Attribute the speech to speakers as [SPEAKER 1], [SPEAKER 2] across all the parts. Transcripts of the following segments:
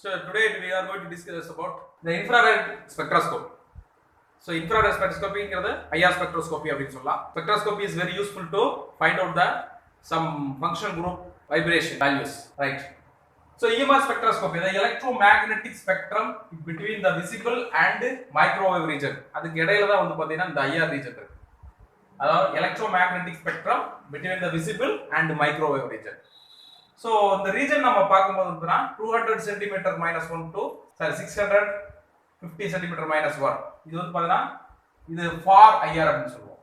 [SPEAKER 1] So today we are going to discuss about the infrared spectroscope. So infrared spectroscopy is IR spectroscopy. Spectroscopy is very useful to find out the some functional group vibration values, right? So EMR spectroscopy, the electromagnetic spectrum between the visible and microwave region. அதுக்கு இடையில தான் வந்து பாத்தீங்கன்னா இந்த IR region இருக்கு. அதாவது electromagnetic spectrum between the visible and microwave region. So இந்த region நம்ம பார்க்கும்போது வந்துனா 200 cm -1 to 650 cm -1. இது வந்து பாத்தீங்கன்னா இது far IR அப்படினு சொல்லுவோம்.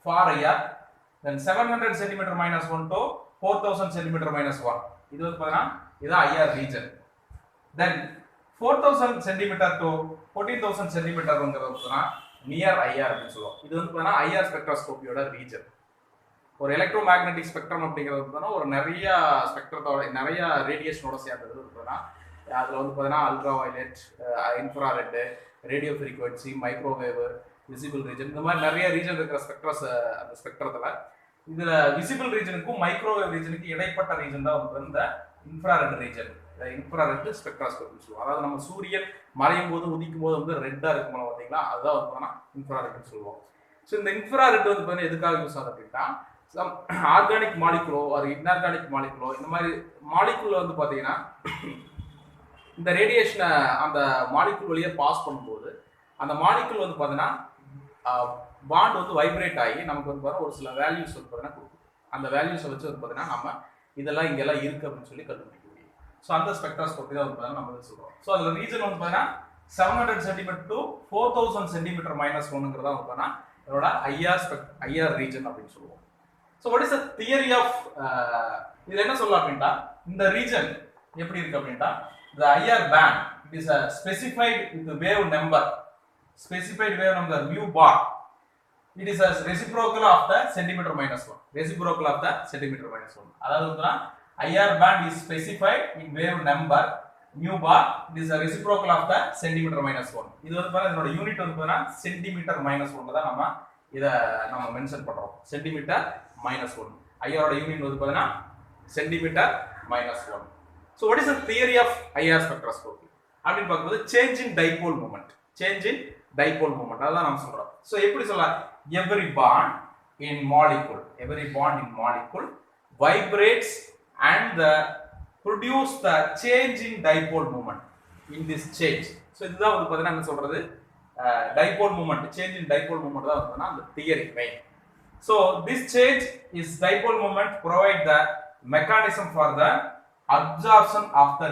[SPEAKER 1] far IR. Then 700 cm -1 to 4000 cm -1. இது வந்து பாத்தீங்கன்னா இது IR region. Then 4000 cm to 14000 cm வந்துனா near IR அப்படினு சொல்லுவோம். இது வந்து பாத்தீங்கன்னா IR ஸ்பெக்ட்ரோஸ்கோபியோட region. ஒரு எலக்ட்ரோமேக்னெட்டிக் ஸ்பெக்ட்ரம் அப்படிங்கிறது பார்த்தீங்கன்னா ஒரு நிறைய ஸ்பெக்ட்ரத்தோட நிறைய ரேடியேஷனோட சேர்ந்தது பார்த்தீங்கன்னா அதில் வந்து பார்த்தீங்கன்னா ultra violet, infrared, radio frequency, microwave, visible region, இந்த மாதிரி நிறைய ரீஜன் இருக்கிற ஸ்பெக்ட்ரஸ். அந்த ஸ்பெக்ட்ரத்தில் இதில் விசிபிள் ரீஜனுக்கும் மைக்ரோவேவ் ரீஜனுக்கும் இடைப்பட்ட ரீஜன் தான் வந்து இந்த இன்ஃப்ராரெட் ரீஜன், இன்ஃப்ராரெட் ஸ்பெக்ட்ராஸ்கோபி சொல்லுவோம். அதாவது நம்ம சூரியன் மறையும் போது உதிக்கும் போது வந்து ரெட்டாக இருக்கும் பார்த்தீங்களா, அதுதான் வந்து பார்த்தீங்கன்னா இன்ஃப்ராரெட்னு சொல்லுவோம். ஸோ இந்த இன்ஃப்ராரெட் வந்து பார்த்தீங்கன்னா எதுக்காக யூஸ் ஆகுது அப்படின்னா சம் ஆர்கானிக் மாலிகுலோ ஒரு இன்ஆர்கானிக் மாலிகுலோ இந்த மாதிரி மாலிகுல வந்து பார்த்தீங்கன்னா இந்த ரேடியேஷனை அந்த மாலிகுல் வழியாக பாஸ் பண்ணும்போது அந்த மாலிகுல் வந்து பார்த்தீங்கன்னா பாண்ட் வந்து வைப்ரேட் ஆகி நமக்கு வந்து பார்த்தீங்கன்னா ஒரு சில வேல்யூஸ் வந்து பார்த்தீங்கன்னா கொடுக்கும். அந்த வேல்யூஸை வச்சு வந்து பார்த்தீங்கன்னா நம்ம இதெல்லாம் இங்கெல்லாம் இருக்குது அப்படின்னு சொல்லி கண்டுபிடிக்க முடியும். ஸோ அந்த ஸ்பெக்ட்ராஸ்கோபி தான் வந்து பார்த்தீங்கன்னா நம்ம வந்து சொல்கிறோம். ஸோ அதில் ரீஜன் வந்து பார்த்தீங்கன்னா 700 cm to 4000 cm -1ங்கிறதா வந்து பார்த்தீங்கன்னா இதோட IR ரீஜன் அப்படின்னு சொல்லுவோம். So what is the theory of இது என்ன சொல்லலாம் அப்படின்னா இந்த ரீஜன் எப்படி இருக்கு அப்படின்னா the IR band it is a specified with the wave number mu bar. It is a reciprocal of the centimeter -1. Reciprocal of the centimeter -1. அதாவது வந்து IR band is specified in wave number mu bar. It is a reciprocal of the centimeter -1. இது வந்து பாருங்க இதோட unit வந்து பாருங்க centimetre -1 தான் நம்ம மென்ஷன் பண்றோம். சென்டிமீட்டர் -1. ஐஆரோட யூனிட் வந்து பாத்தீங்கன்னா centimetre -1. So what is the theory of IR spectroscopy அப்படினு பார்க்கும்போது change in dipole moment. அதான் நாம சொல்றோம். So எப்படி சொல்லலாம், every bond in molecule vibrates and produce the change in dipole moment in this change. So இதுதான் வந்து பாத்தீங்கன்னா என்ன சொல்றது, dipole moment, change in dipole moment தான் வந்து அந்த theory main. So this change is dipole moment provide the mechanism for the absorption of the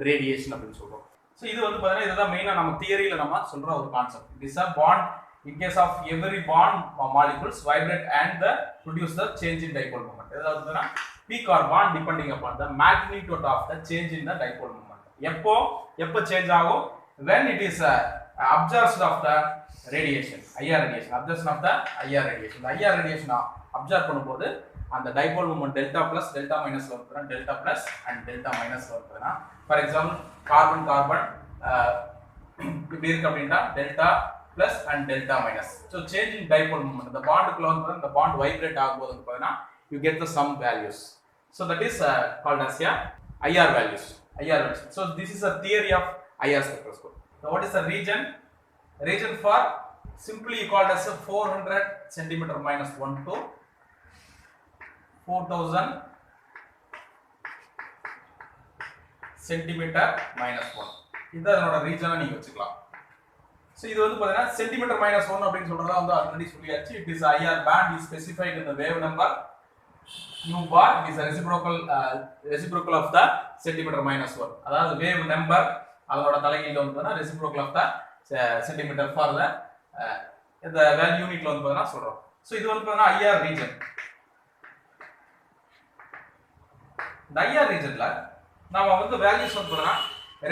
[SPEAKER 1] radiation அப்படின்னு சொல்றோம். So இது வந்து பாத்தீங்கன்னா இதுதான் மெயினா நம்ம தியரியில நம்ம சொல்ற ஒரு concept. It is a bond in case of every bond molecules vibrate and produce the change in dipole moment. அதாவது வந்து peak or bond depending upon the magnitude of the change in the dipole moment. எப்போ change ஆகும், when it is absorption of the radiation, IR radiation, absorption of the IR radiation. The IR radiation absorb பண்ணும்போது அந்த dipole moment delta plus delta மைனஸ்ல வருதுனா delta plus and delta மைனஸ்ல வருதுனா for example carbon இப்படி இருக்கு அப்படின்னா delta plus and delta minus. So change in dipole moment இந்த பாண்டுக்குள்ள வந்து இந்த பாண்ட் வைப்ரேட் ஆகும்போது பார்த்தீங்கன்னா you get the sum values. So that is called as IR values. So this is a theory of IR spectroscopy. So what is the region for simply you called as a 400 cm -1 to 4000 cm -1. இது அதனோட ரீஜனை நீங்க வச்சுக்கலாம். So இது வந்து பாத்தீங்கன்னா centimetre -1 அப்படினு சொல்றதா வந்து ஆல்ரெடி சொல்லியாச்சு. It is IR band is specified in the wave number mu bar. It is a reciprocal of the centimeter -1. அதாவது wave number அதோட தலைகீழ வந்து பாத்தீங்கன்னா reciprocal of the centimeter for the இந்த வேல்யூ யூனிட்ல வந்து பாத்தீங்கன்னா சொல்றோம். சோ இது வந்து பாத்தீங்கன்னா IR ரீஜன். இந்த IR ரீஜன்ல நாம வந்து வேல்யூஸ் வந்து பாத்தீங்கன்னா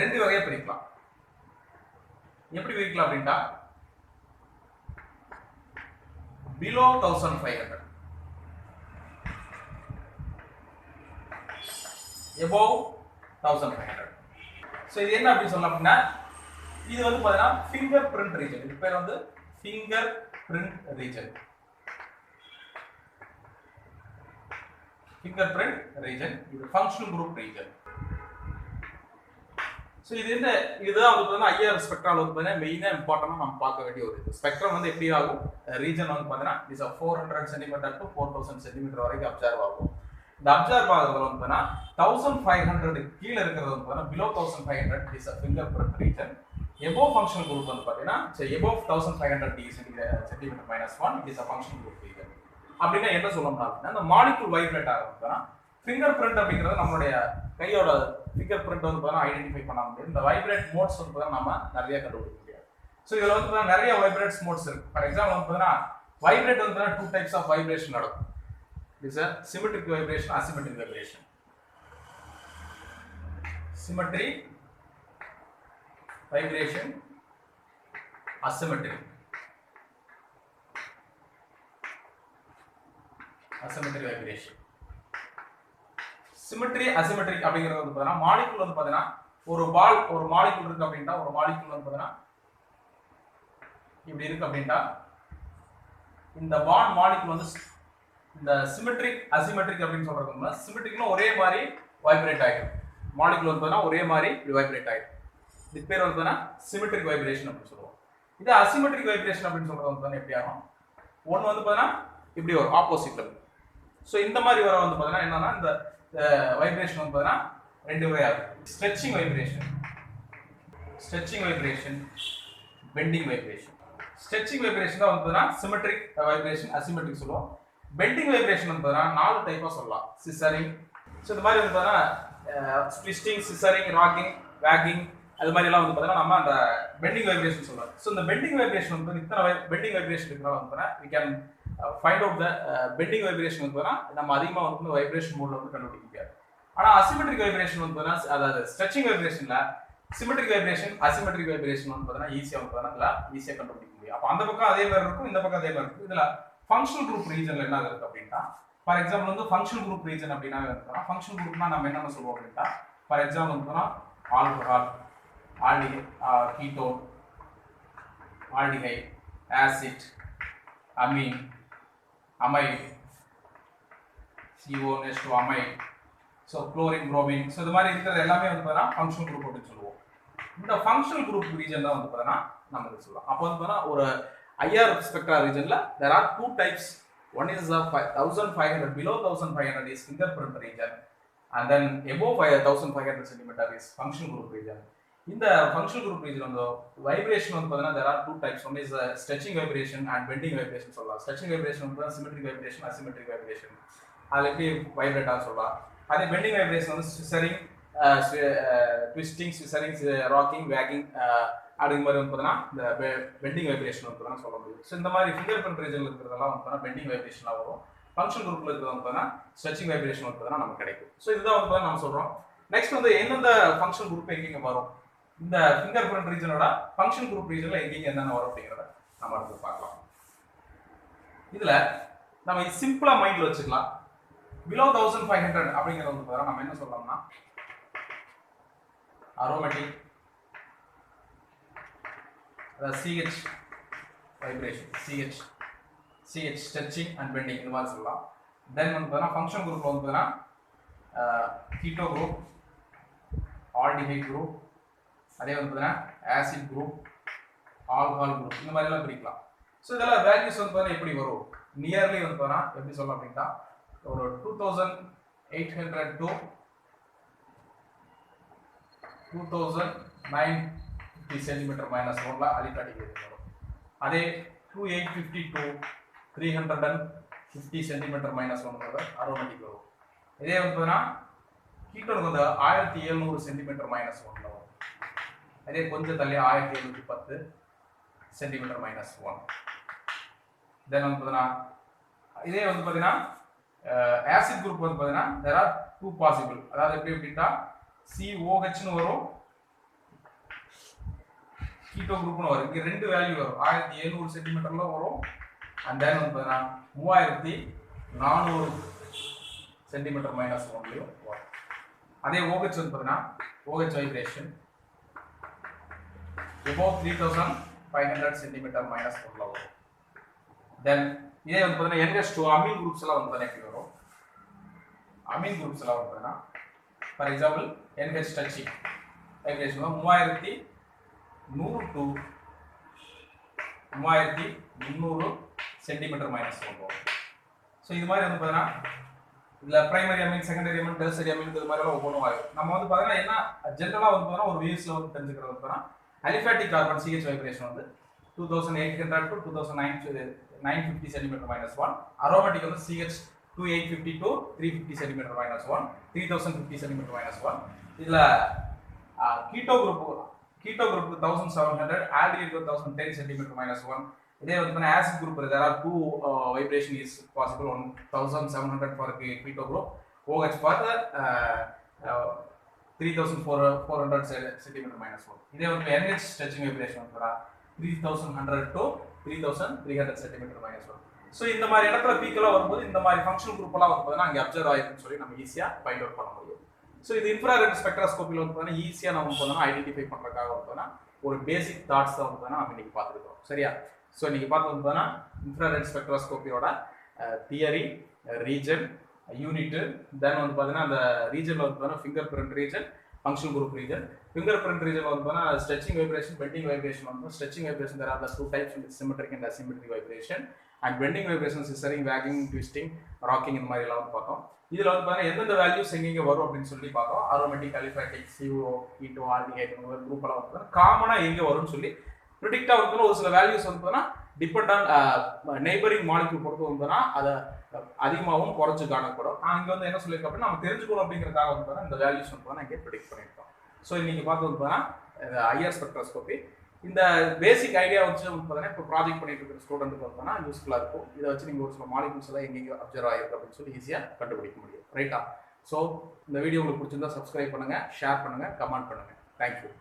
[SPEAKER 1] ரெண்டு வகையா பிரிக்கலாம். எப்படி பிரிக்கலாம் அப்படின்னா below 1500, above 1500. சோ இது என்ன அப்படி சொல்லலாம் அப்படின்னா இது வந்து பாத்தீங்கன்னா ஃபிங்கர் பிரிண்ட் ரீஜன். இது பேர் வந்து finger print region. fingerprint region, இது functional group region. ஸோ இதுதான் வந்து பார்த்தீங்கன்னா ஐஆர் ஸ்பெக்ட்ரால் வந்து பார்த்தீங்கன்னா மெயினாக இம்பார்ட்டண்டாக நம்ம பார்க்க வேண்டிய ஒரு இது. ஸ்பெக்ட்ரம் வந்து எப்படி ஆகும், ரீஜன் வந்து பார்த்தீங்கன்னா இஸ் 400 சென்டிமீட்டர் டு 4000 சென்டிமீட்டர் வரைக்கும் அப்சர்வ் ஆகும். இந்த அப்சர்வ் ஆகிறதுல வந்து பார்த்தீங்கன்னா 1500 கீழே இருக்கிறது வந்து பார்த்தீங்கன்னா below 1500 is finger print region. Above functional group வந்து பார்த்தீங்கன்னா above 1500 centimetre minus 1 it is a functional group region. அப்படின்னா என்ன சொல்லணும் அப்படின்னா இந்த மாலிகுல் வைப்ரேட் ஆகுதுன்னா ஃபிங்கர் பிரிண்ட் அப்படிங்கிறது நம்மளுடைய கையோட ஃபிங்கர் பிரிண்ட் வந்து பார்த்தா ஐடென்டிஃபை பண்ண முடியும். இந்த வைப்ரேட் மோட்ஸ் வந்து பார்த்தா நம்ம நிறைய கண்டுபிடிக்க முடியாது. ஸோ இதில் வந்து பார்த்தா நிறைய வைப்ரேட்ஸ் மோட்ஸ் இருக்கு. ஃபார் எக்ஸாம்பிள் வந்து பார்த்தீங்கன்னா வைப்ரேட் வந்து பார்த்தீங்கன்னா 2 டைப்ஸ் ஆஃப் வைப்ரேஷன் நடக்கும். It's a symmetric vibration, asymmetric vibration. Symmetric vibration, asymmetric vibration. Symmetry asymmetric அப்படிங்கிறது வந்து பார்த்தீங்கன்னா மாலிகுல் வந்து பார்த்தீங்கன்னா ஒரு மாலிகுல் இருக்கு அப்படின்னா ஒரு மாலிகுல் வந்து பார்த்தீங்கன்னா இப்படி இருக்கு அப்படின்னா இந்த பாண்ட் மாலிகுல் வந்து இந்த சிமெட்ரிக் அசிமெட்ரிக் அப்படின்னு சொல்றதுன்னா சிமெட்ரிக்னா ஒரே மாதிரி வைப்ரேட் ஆகும். மாலிகுல் வந்து பார்த்தீங்கன்னா ஒரே மாதிரி இப்படி வைப்ரேட் ஆகும். இது பேர் வந்து பார்த்தீங்கன்னா சிமெட்ரிக் வைப்ரேஷன் அப்படின்னு சொல்லுவோம். இது அசிமெட்ரிக் வைப்ரேஷன் அப்படின்னு சொல்றது வந்து பார்த்தீங்கன்னா எப்படி ஆகும், ஒன்று வந்து பார்த்தீங்கன்னா இப்படி ஒரு ஆப்போசிட்ல இருக்கும். ஸோ இந்த மாதிரி வர வந்து பார்த்தீங்கன்னா என்னன்னா இந்த வைப்ரேஷன் வந்து பார்த்தீங்கன்னா ரெண்டு வகையாக இருக்கும். Stretching vibration, bending vibration. Stretching vibration தான் வந்து பார்த்தீங்கன்னா சிமெட்ரிக் வைப்ரேஷன், அசிமெட்ரிக் சொல்லுவோம். பெண்டிங் வைப்ரேஷன் வந்து பார்த்தீங்கன்னா 4 டைப்பா சொல்லலாம். சிசரிங், ஸோ இந்த மாதிரி வந்து பார்த்தீங்கன்னா ட்விஸ்டிங், சிசரிங், ராக்கிங், வேக்கிங், அது மாதிரி எல்லாம் வந்து பார்த்தீங்கன்னா நம்ம அந்த பெண்டிங் வைப்ரேஷன் சொல்றோம். ஸோ இந்த பெண்டிங் வைப்ரேஷன் வந்து இத்தனை பெண்டிங் வைப்ரேஷன் இருக்கிறனால வந்து பார்த்தீங்கன்னா we can find out the bending vibration வந்து பார்த்தீங்கன்னா நம்ம அதிகமாக வந்து வைப்ரேஷன் மோட்ல வந்து கண்டுபிடிக்க முடியாது. ஆனால் அசிமெட்ரிக் வைப்ரேஷன் வந்து பார்த்தீங்கன்னா அதாவது ஸ்ட்ரெச்சிங் வைப்ரேஷன்ல சிமெட்ரிக் வைப்ரேஷன், அசிமெட்ரிக் வைப்ரேஷன் வந்து பார்த்தீங்கன்னா ஈஸியாக வந்து பார்த்தீங்கன்னா ஈஸியாக கண்டுபிடிக்க முடியும். அப்போ அந்த பக்கம் அதே மாதிரி இருக்கும், இந்த பக்கம் அதே மாதிரி இருக்கும். இதுல ஃபங்க்ஷனல் குரூப் ரீஜன்ல என்ன இருக்கு அப்படின்னா, ஃபார் எக்ஸாம்பிள் வந்து ஃபங்க்ஷனல் குரூப் ரீஜன் அப்படின்னா ஃபங்க்ஷனல் குரூப்னா நம்ம என்னென்ன சொல்லுவோம் அப்படின்னா, ஃபார் எக்ஸாம்பிள் வந்து alcohol, aldehyde, ketone, aldehyde, acid, amine, amide, CO next to amide, so chlorine, bromine, so இது மாதிரி இருக்கிறது எல்லாமே வந்து பார்த்தா ஃபங்க்ஷனல் குரூப் அப்படின்னு சொல்லுவோம். இந்த ஃபங்க்ஷனல் குரூப் ரீஜன் தான் வந்து பார்த்தா நம்ம இது சொல்லலாம். அப்போ வந்து பார்த்தா ஒரு IR spectra ரீஜன்ல there are 2 types. One is 1500, below 1500 is fingerprint region, and then above 1500 centimeter is functional group region. இந்த ஃபங்க்ஷனல் குரூப் ரீஜன் வந்து வைப்ரேஷன் வந்து பார்த்தீங்கன்னா there are 2 types. One is stretching vibration and bending vibration சொல்லலாம். Stretching vibration வந்து symmetric vibration, asymmetric vibration, அதில் எப்படி vibrate ஆக சொல்லலாம். அதே பெண்டிங் வைப்ரேஷன் வந்து scissoring, twisting, scissoring, rocking, waking அப்படிங்கிற மாதிரி வந்து பார்த்தீங்கன்னா இந்த பெண்டிங் வைப்ரேஷன் வந்து பார்த்தீங்கன்னா சொல்ல முடியும். ஸோ இந்த மாதிரி ஃபிங்கர் பிரிண்ட் ரீஜனில் இருக்கிறதெல்லாம் வந்து பார்த்தீங்கன்னா பெண்டிங் வைப்ரேஷனாக வரும். ஃபங்க்ஷன் குரூப்ல இருக்கிறது வந்து பார்த்தீங்கன்னா ஸ்ட்ரெச்சிங் வைப்ரேஷன் வந்து பார்த்தீங்கன்னா நமக்கு கிடைக்கும். ஸோ இதுதான் வந்து பார்த்தீங்கன்னா நம்ம சொல்கிறோம். நெக்ஸ்ட் வந்து எந்தெந்த ஃபங்க்ஷன் குரூப் எங்கெங்க வரும், இந்த ஃபிங்கர் பிரிண்ட் ரீஜனோட ஃபங்க்ஷன் குரூப் ரீஜன்ல எங்கெங்க என்னென்ன வரும் அப்படிங்கிறத நம்ம அடுத்து பார்க்கலாம். இதுல நம்ம சிம்பிளா மைண்ட்ல வச்சுக்கலாம். பிலோ 1500 அப்படிங்கிறது வந்து பார்த்தா நம்ம என்ன சொல்லலாம்னா அரோமேட்டிக், அதாவது CH vibration, CH stretching and bending இந்த மாதிரி சொல்லலாம். தென் வந்து பார்த்தா ஃபங்க்ஷன் குரூப்ல வந்து பார்த்தா கீட்டோ குரூப், ஆல்டிஹைட் குரூப், அதே வந்து பார்த்தீங்கன்னா ஆசிட் குரூப், ஆல்கஹால் குரூப், இந்த மாதிரி எல்லாம் பிரிக்கலாம். ஸோ இதெல்லாம் வேல்யூஸ் வந்து பார்த்தீங்கன்னா எப்படி வரும், நியர்லி வந்து பார்த்தீங்கன்னா எப்படி சொல்லலாம் அப்படின்னா ஒரு 2800 to 2950 சென்டிமீட்டர் மைனஸ் 1ல அலிகாட்டிக் வரும். அதே 2850 to 350 சென்டிமீட்டர் மைனஸ் 1 அரோமேட்டிக் வரும். இதே வந்து பார்த்தீங்கன்னா கீட்டோனுக்கு வந்து 1700 சென்டிமீட்டர் மைனஸ் 1 வரும். அதே கொஞ்சம் தள்ளி 1710 சென்டிமீட்டர் மைனஸ் 1. தென் வந்து பார்த்தீங்கன்னா இதே வந்து பார்த்தீங்கன்னா ஆசிட் குரூப் வந்து பார்த்தீங்கன்னா there are 2 possible. அதாவது எப்படி அப்படின்னா COHன்னு வரும், கீட்டோ குரூப்னு வரும். இங்கே 2 வேல்யூ வரும், 1700 சென்டிமீட்டர்ல வரும், அண்ட் தென் வந்து பார்த்தீங்கன்னா 3400 சென்டிமீட்டர் மைனஸ் 1லையும் வரும். அதே OH வந்து பார்த்தீங்கன்னா OH vibration above 3500 centimetre minus 1ல வரும். தென் இதே வந்து பார்த்தீங்கன்னா NH2 அமீன் குரூப்ஸ் எல்லாம் வந்து பார்த்தீங்கன்னா எப்படி வரும், அமீன் குரூப்ஸ் எல்லாம் வந்து பார்த்தீங்கன்னா for example NH stretching, vibration 3100 to 3300 centimetre minus 1 போகும். ஸோ இது மாதிரி வந்து பார்த்தீங்கன்னா இதில் primary amine, secondary amine, tertiary amine இது மாதிரிலாம் ஒவ்வொன்றும் ஆகும். நம்ம வந்து பார்த்தீங்கன்னா என்ன ஜென்ரலாக வந்து பார்த்தீங்கன்னா ஒரு வியூஸில் வந்து தெரிஞ்சுக்கிறது வந்து பார்த்தீங்கன்னா அலிஃபேட்டிக் கார்பன் CH வைப்ரேஷன் வந்து 2800 to 2950 சென்டிமீட்டர் மைனஸ் 1. அரோமேட்டிக் வந்து CH 2850 to 350 centimetre minus 1, 3050 centimetre minus 1. இதில் keto group 1700, aldehyde 1010 centimetre minus 1. இதே வந்து acid group there are two vibration is possible, 1700 for keto group, OH for 3400 centimeter minus 1. இதே வந்து NH stretching vibration வந்து 3100 to 3300 centimeter minus 1. So இந்த மாதிரி இடத்துல பீக்கெல்லாம் வரும்போது இந்த மாதிரி ஃபங்க்ஷனல் குரூப் எல்லாம் வந்து பார்த்தீங்கன்னா அங்கே அப்சர்வ் ஆயிருக்குன்னு சொல்லி நம்ம ஈஸியாக ஃபைண்ட் அவுட் பண்ண முடியும். ஸோ இது இன்ஃப்ராரெட் ஸ்பெக்ட்ரோஸ்கோப்பியில் வந்து பார்த்தீங்கன்னா ஈஸியாக நம்ம பார்த்தோம்னா ஐடென்டிஃபை பண்ணுறதுக்காக வந்து பார்த்தீங்கன்னா ஒரு பேசிக் தாட்ஸ் தான் வந்து பார்த்தீங்கன்னா நம்ம இன்னைக்கு பார்த்துருக்கோம். சரியா? ஸோ இன்னைக்கு பார்த்து வந்து பார்த்தீங்கன்னா இன்ஃப்ராரெட் ஸ்பெக்ட்ரோஸ்கோப்பியோட தியரி, ரீஜன், யூனிட், தென் வந்து பார்த்தீங்கன்னா அந்த ரீஜனில் வந்து பார்த்தீங்கன்னா finger print region, functional group region. Finger print region வந்து பார்த்தீங்கன்னா ஸ்ட்ரெச்சிங் வைப்ரேஷன், பெண்டிங் வைப்ரேஷன் வந்து stretching vibration there are the two types, symmetric and asymmetric vibration, and bending vibration scissors, wagging, twisting, rocking இந்த மாதிரி எல்லாம் வந்து பார்த்தோம். இதில் வந்து பார்த்தீங்கன்னா எந்தெந்த வேல்யூஸ் எங்கெங்க வரும் அப்படின்னு சொல்லி பார்த்தோம். Aromatic, aliphatic, CO, keto, aldehyde இந்த மாதிரி குரூப் எல்லாம் வந்து காமனாக எங்கே வரும்னு சொல்லி ப்ரிடிக்டாக வந்து ஒரு சில வேல்யூஸ் வந்து பார்த்தீங்கன்னா டிபெண்ட் ஆன் நெய்பரிங் மாலிக்யூல் பொறுத்து வந்தோம்னா அதை அதிகமாகவும் குறைச்சு காணப்படும். நான் இங்கே வந்து என்ன சொல்லியிருக்கேன் அப்படின்னா நம்ம தெரிஞ்சுக்கணும் அப்படிங்கிறதுக்காக வந்து பார்த்தீங்கன்னா இந்த வேல்யூஸ் வந்து பார்த்தீங்கன்னா இங்கே ப்ரிடிக்ட் பண்ணியிருக்கோம். ஸோ இன்னைக்கு பார்த்து வந்து பார்த்தீங்கன்னா ஐஆர் ஸ்பெக்ட்ரோஸ்கோபி இந்த பேசிக் ஐடியா வச்சு வந்து பார்த்தீங்கன்னா இப்போ ப்ராஜெக்ட் பண்ணிட்டு இருக்கிற ஸ்டூடெண்ட்டுக்கு பார்த்தீங்கன்னா யூஸ்ஃபுல்லாக இருக்கும். இதை வச்சு நீங்கள் ஒரு சில மாலிகூல்ஸ் எல்லாம் எங்கெங்கே அப்சர்வ் ஆகிருக்கு அப்படின்னு சொல்லி ஈஸியாக கண்டுபிடிக்க முடியும். ரைட்டா? ஸோ இந்த வீடியோ உங்களுக்கு பிடிச்சிருந்தா சப்ஸ்கிரைப் பண்ணுங்கள், ஷேர் பண்ணுங்கள், கமெண்ட் பண்ணுங்கள். தேங்க்யூ.